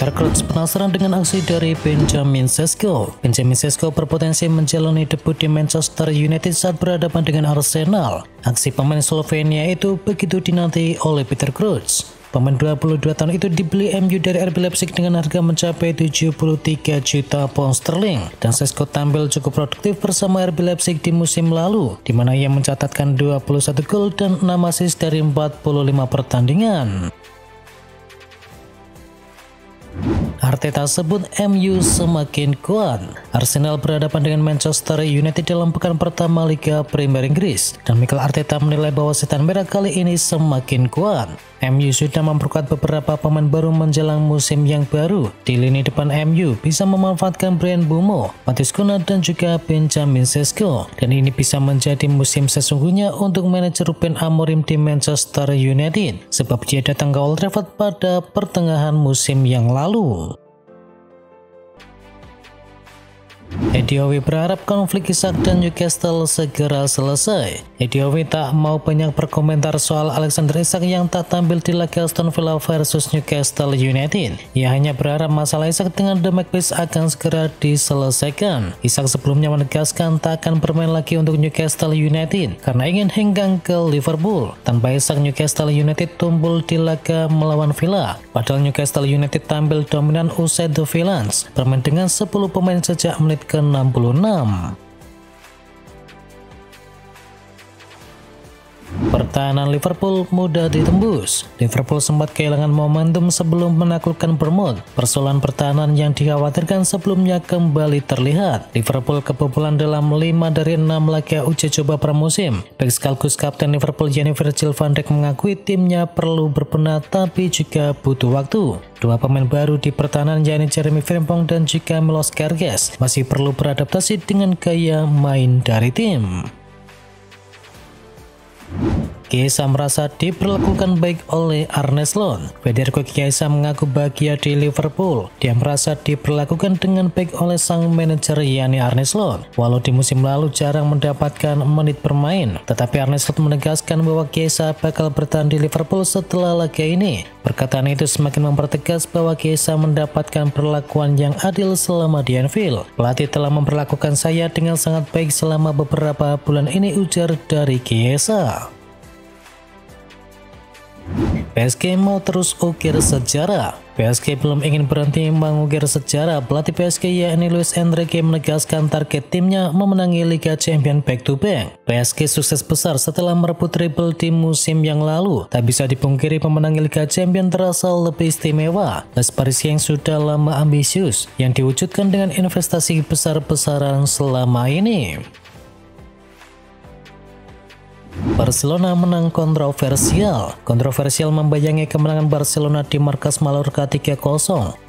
Peter Crouch penasaran dengan aksi dari Benjamin Sesko. Benjamin Sesko berpotensi menjalani debut di Manchester United saat berhadapan dengan Arsenal. Aksi pemain Slovenia itu begitu dinanti oleh Peter Crouch. Pemain 22 tahun itu dibeli MU dari RB Leipzig dengan harga mencapai 73 juta pound sterling. Dan Sesko tampil cukup produktif bersama RB Leipzig di musim lalu, di mana ia mencatatkan 21 gol dan 6 assist dari 45 pertandingan. Arteta sebut MU semakin kuat. Arsenal berhadapan dengan Manchester United dalam pekan pertama Liga Premier Inggris, dan Mikel Arteta menilai bahwa setan merah kali ini semakin kuat. MU sudah memperkuat beberapa pemain baru menjelang musim yang baru. Di lini depan MU bisa memanfaatkan Bryan Mbeumo, Matheus Cunha dan juga Benjamin Sesko. Dan ini bisa menjadi musim sesungguhnya untuk manajer Ruben Amorim di Manchester United, sebab dia datang ke Old Trafford pada pertengahan musim yang lalu. Eddie Howe berharap konflik Isak dan Newcastle segera selesai. Eddie Howe tak mau banyak berkomentar soal Alexander Isak yang tak tampil di laga Aston Villa versus Newcastle United. Ia hanya berharap masalah Isak dengan The Magpies akan segera diselesaikan. Isak sebelumnya menegaskan tak akan bermain lagi untuk Newcastle United karena ingin henggang ke Liverpool. Tanpa Isak, Newcastle United tumbul di laga melawan Villa. Padahal Newcastle United tampil dominan usai The Villains bermain dengan 10 pemain sejak menit ke-66. Pertahanan Liverpool mudah ditembus. Liverpool sempat kehilangan momentum sebelum menaklukkan Bournemouth. Persoalan pertahanan yang dikhawatirkan sebelumnya kembali terlihat. Liverpool kebobolan dalam 5 dari 6 laga uji coba pramusim. Bek sekaligus kapten Liverpool yakni Virgil van Dijk mengakui timnya perlu berbenah tapi juga butuh waktu. Dua pemain baru di pertahanan yakni Jeremy Frimpong dan juga Milos Kerkez masih perlu beradaptasi dengan gaya main dari tim. Chiesa merasa diperlakukan baik oleh Arne Slot. Federico Chiesa mengaku bahagia di Liverpool. Dia merasa diperlakukan dengan baik oleh sang manajer yakni Arne Slot. Walau di musim lalu jarang mendapatkan menit bermain, tetapi Arne Slot menegaskan bahwa Chiesa bakal bertahan di Liverpool setelah laga ini. Perkataan itu semakin mempertegas bahwa Chiesa mendapatkan perlakuan yang adil selama di Anfield. Pelatih telah memperlakukan saya dengan sangat baik selama beberapa bulan ini, ujar dari Chiesa. PSG mau terus ukir sejarah. PSG belum ingin berhenti mengukir sejarah. Pelatih PSG yakni Luis Enrique menegaskan target timnya memenangi Liga Champions back to back. PSG sukses besar setelah merebut treble di musim yang lalu. Tak bisa dipungkiri pemenang Liga Champions terasa lebih istimewa. Les Parisiens yang sudah lama ambisius yang diwujudkan dengan investasi besar-besaran selama ini. Barcelona menang kontroversial. Kontroversial membayangi kemenangan Barcelona di markas Mallorca 3-0.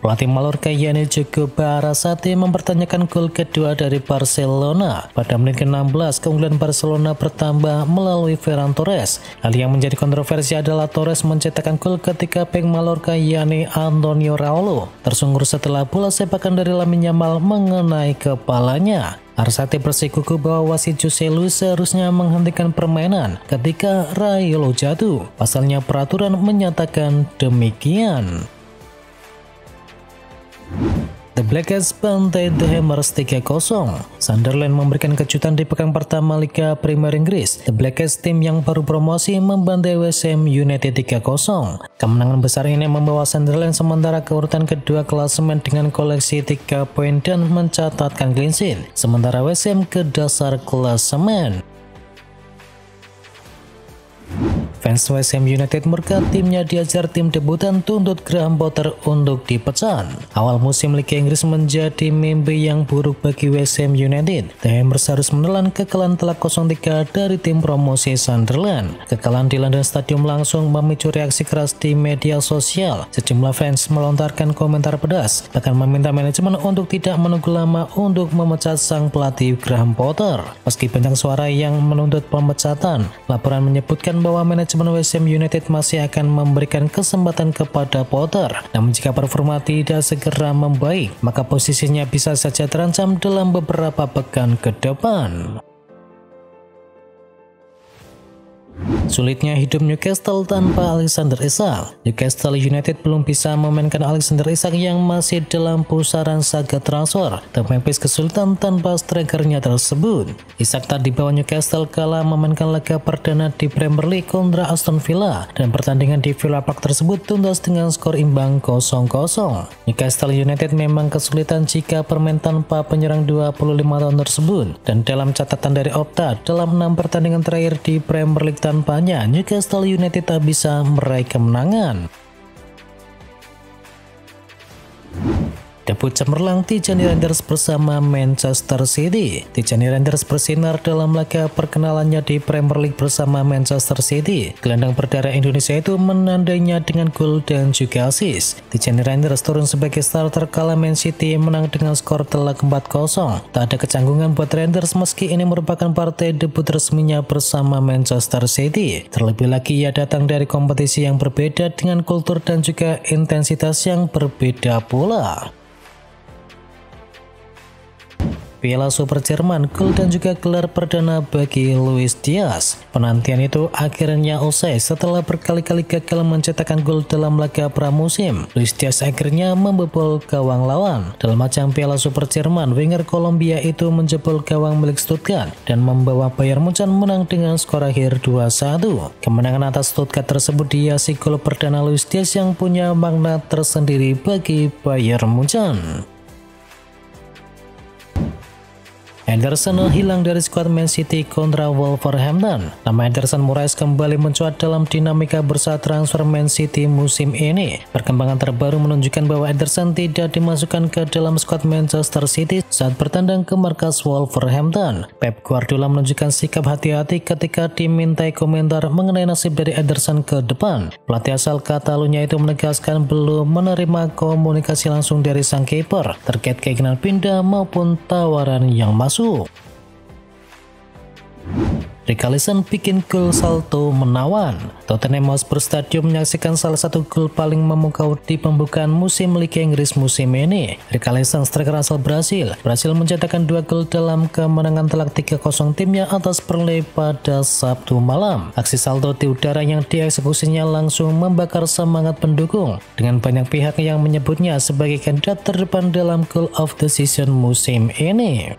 Pelatih Mallorca yakni Diego Arrasate mempertanyakan gol kedua dari Barcelona. Pada menit ke-16, keunggulan Barcelona bertambah melalui Ferran Torres. Hal yang menjadi kontroversi adalah Torres mencetakkan gol ketika bek Mallorca yakni Antonio Raolo tersungkur setelah bola sepakan dari Lamine Yamal mengenai kepalanya. Arrasate bersikukuh bahwa wasit Jose Luis seharusnya menghentikan permainan ketika Raiola jatuh. Pasalnya peraturan menyatakan demikian. The Blackers bantai The Hammers 3-0. Sunderland memberikan kejutan di pekan pertama Liga Premier Inggris. The Blackers, tim yang baru promosi, membantai West Ham United 3-0. Kemenangan besar ini membawa Sunderland sementara ke urutan kedua klasemen dengan koleksi 3 poin dan mencatatkan clean sheet. Sementara West Ham ke dasar klasemen. Fans West Ham United murka timnya diajar tim debutan tuntut Graham Potter untuk dipecat. Awal musim Liga Inggris menjadi mimpi yang buruk bagi West Ham United. The Hammers harus menelan kekalahan telak 0-3 dari tim promosi Sunderland. Kekalahan di London Stadium langsung memicu reaksi keras di media sosial. Sejumlah fans melontarkan komentar pedas, bahkan meminta manajemen untuk tidak menunggu lama untuk memecat sang pelatih Graham Potter. Meski banyak suara yang menuntut pemecatan, laporan menyebutkan bahwa manajemen West Ham United masih akan memberikan kesempatan kepada Potter. Namun jika performa tidak segera membaik, maka posisinya bisa saja terancam dalam beberapa pekan ke depan. Sulitnya hidup Newcastle tanpa Alexander Isak. Newcastle United belum bisa memainkan Alexander Isak yang masih dalam pusaran saga transfer dan Memphis kesulitan tanpa strikernya tersebut. Isak tak dibawa Newcastle kala memainkan laga perdana di Premier League kontra Aston Villa dan pertandingan di Villa Park tersebut tuntas dengan skor imbang 0-0. Newcastle United memang kesulitan jika bermain tanpa penyerang 25 tahun tersebut, dan dalam catatan dari Opta, dalam 6 pertandingan terakhir di Premier League tanpa Newcastle United tak bisa meraih kemenangan. Debut cemerlang Tijani Reinders bersama Manchester City. Tijani Reinders bersinar dalam laga perkenalannya di Premier League bersama Manchester City. Gelandang berdarah Indonesia itu menandainya dengan gol dan juga assist. Tijani Reinders turun sebagai starter kala Man City menang dengan skor telak 4-0. Tak ada kecanggungan buat Reinders meski ini merupakan partai debut resminya bersama Manchester City. Terlebih lagi ia datang dari kompetisi yang berbeda dengan kultur dan juga intensitas yang berbeda pula. Piala Super Jerman, gol dan juga gelar perdana bagi Luis Diaz. Penantian itu akhirnya usai setelah berkali-kali gagal mencetakkan gol dalam laga pramusim. Luis Diaz akhirnya membobol gawang lawan. Dalam ajang Piala Super Jerman, winger Kolombia itu menjebol gawang milik Stuttgart dan membawa Bayern Munchen menang dengan skor akhir 2-1. Kemenangan atas Stuttgart tersebut dihiasi gol perdana Luis Diaz yang punya makna tersendiri bagi Bayern Munchen. Ederson hilang dari skuad Man City kontra Wolverhampton. Nama Ederson Moraes kembali mencuat dalam dinamika bursa transfer Man City musim ini. Perkembangan terbaru menunjukkan bahwa Ederson tidak dimasukkan ke dalam skuad Manchester City saat bertandang ke markas Wolverhampton. Pep Guardiola menunjukkan sikap hati-hati ketika dimintai komentar mengenai nasib dari Ederson ke depan. Pelatih asal Catalunya itu menegaskan belum menerima komunikasi langsung dari sang kiper terkait keinginan pindah maupun tawaran yang masuk. Richarlison bikin gol salto menawan. Tottenham Hotspur Stadium menyaksikan salah satu gol paling memukau di pembukaan musim Liga Inggris musim ini. Richarlison, striker asal Brasil, berhasil mencetakkan 2 gol dalam kemenangan telak 3-0 timnya atas Burnley pada Sabtu malam. Aksi salto di udara yang dieksekusinya langsung membakar semangat pendukung, dengan banyak pihak yang menyebutnya sebagai kandidat terdepan dalam goal of the season musim ini.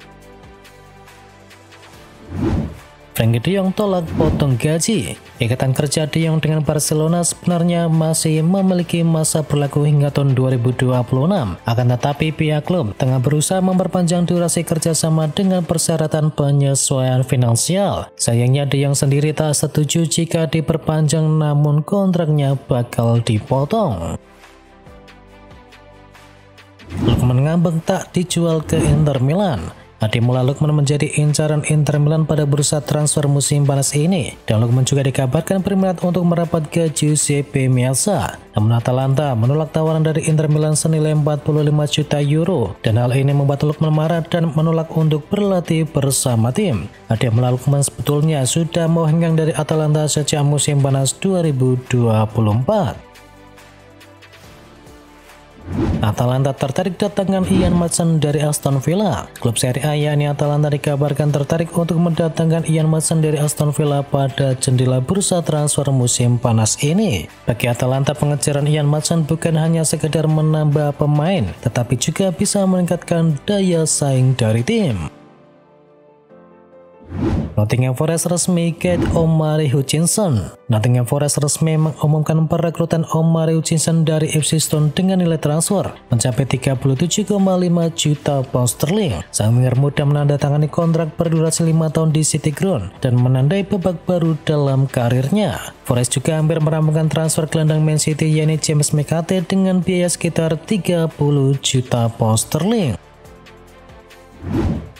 Frenkie de Jong tolak potong gaji. Ikatan kerja De Jong dengan Barcelona sebenarnya masih memiliki masa berlaku hingga tahun 2026. Akan tetapi pihak klub tengah berusaha memperpanjang durasi kerjasama dengan persyaratan penyesuaian finansial. Sayangnya De Jong sendiri tak setuju jika diperpanjang, namun kontraknya bakal dipotong. Lukman ngambek tak dijual ke Inter Milan. Ademola Lookman menjadi incaran Inter Milan pada bursa transfer musim panas ini, dan Lookman juga dikabarkan berminat untuk merapat ke Giuseppe Meazza. Namun Atalanta menolak tawaran dari Inter Milan senilai 45 juta euro, dan hal ini membuat Lookman marah dan menolak untuk berlatih bersama tim. Ademola Lookman sebetulnya sudah mau hengkang dari Atalanta sejak musim panas 2024. Atalanta tertarik datangkan Ian Maatsen dari Aston Villa. Klub Serie A yakni Atalanta dikabarkan tertarik untuk mendatangkan Ian Maatsen dari Aston Villa pada jendela bursa transfer musim panas ini. Bagi Atalanta, pengejaran Ian Maatsen bukan hanya sekedar menambah pemain, tetapi juga bisa meningkatkan daya saing dari tim. Nottingham Forest resmi get Omari Hutchinson. Nottingham Forest resmi mengumumkan perekrutan Omari Hutchinson dari Ipswich dengan nilai transfer mencapai 37,5 juta pound sterling. Sang winger muda menandatangani kontrak berdurasi 5 tahun di City Ground dan menandai babak baru dalam karirnya. Forest juga hampir merampungkan transfer gelandang Man City yakni James McAtee dengan biaya sekitar 30 juta pound sterling.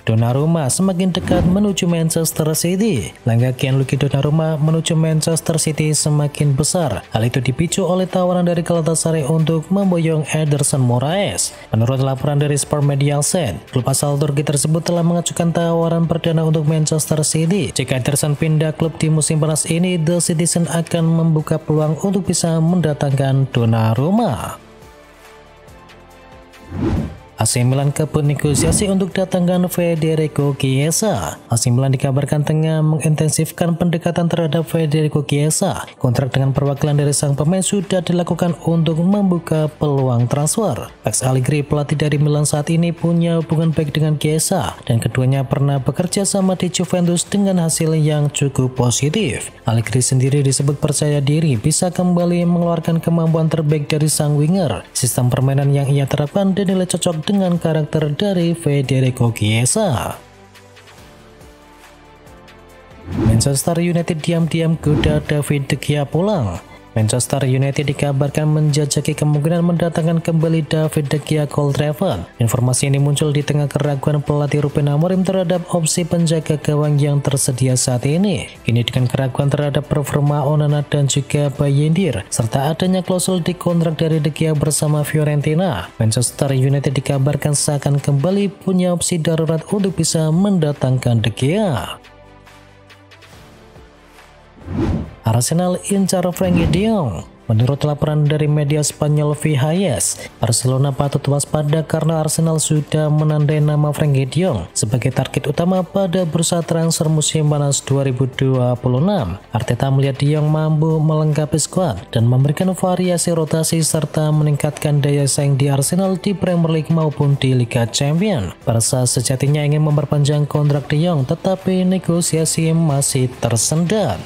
Donnarumma semakin dekat menuju Manchester City. Langkah Gianluigi Donnarumma menuju Manchester City semakin besar. Hal itu dipicu oleh tawaran dari Galatasaray untuk memboyong Ederson Moraes. Menurut laporan dari Sport Media Set, klub asal Turki tersebut telah mengajukan tawaran perdana untuk Manchester City. Jika Ederson pindah klub di musim panas ini, The Citizen akan membuka peluang untuk bisa mendatangkan Donnarumma. AC Milan kebut negosiasi untuk datangkan Federico Chiesa. AC Milan dikabarkan tengah mengintensifkan pendekatan terhadap Federico Chiesa. Kontrak dengan perwakilan dari sang pemain sudah dilakukan untuk membuka peluang transfer. Max Allegri, pelatih dari Milan saat ini, punya hubungan baik dengan Chiesa dan keduanya pernah bekerja sama di Juventus dengan hasil yang cukup positif. Allegri sendiri disebut percaya diri bisa kembali mengeluarkan kemampuan terbaik dari sang winger. Sistem permainan yang ia terapkan dinilai cocok dengan karakter dari Federico Chiesa. Manchester United diam-diam goda David De Gea pulang. Manchester United dikabarkan menjajaki kemungkinan mendatangkan kembali David De Gea ke Old Trafford. Informasi ini muncul di tengah keraguan pelatih Ruben Amorim terhadap opsi penjaga gawang yang tersedia saat ini. Ini dengan keraguan terhadap performa Onana dan juga Bayindir, serta adanya klausul di kontrak dari De Gea bersama Fiorentina. Manchester United dikabarkan seakan kembali punya opsi darurat untuk bisa mendatangkan De Gea. Arsenal incar Frenkie de Jong. Menurut laporan dari media Spanyol Vihalles, Barcelona patut waspada karena Arsenal sudah menandai nama Frenkie de Jong sebagai target utama pada bursa transfer musim panas 2026. Arteta melihat de Jong mampu melengkapi skuad dan memberikan variasi rotasi serta meningkatkan daya saing di Arsenal di Premier League maupun di Liga Champions. Barca sejatinya ingin memperpanjang kontrak de Jong, tetapi negosiasi masih tersendat.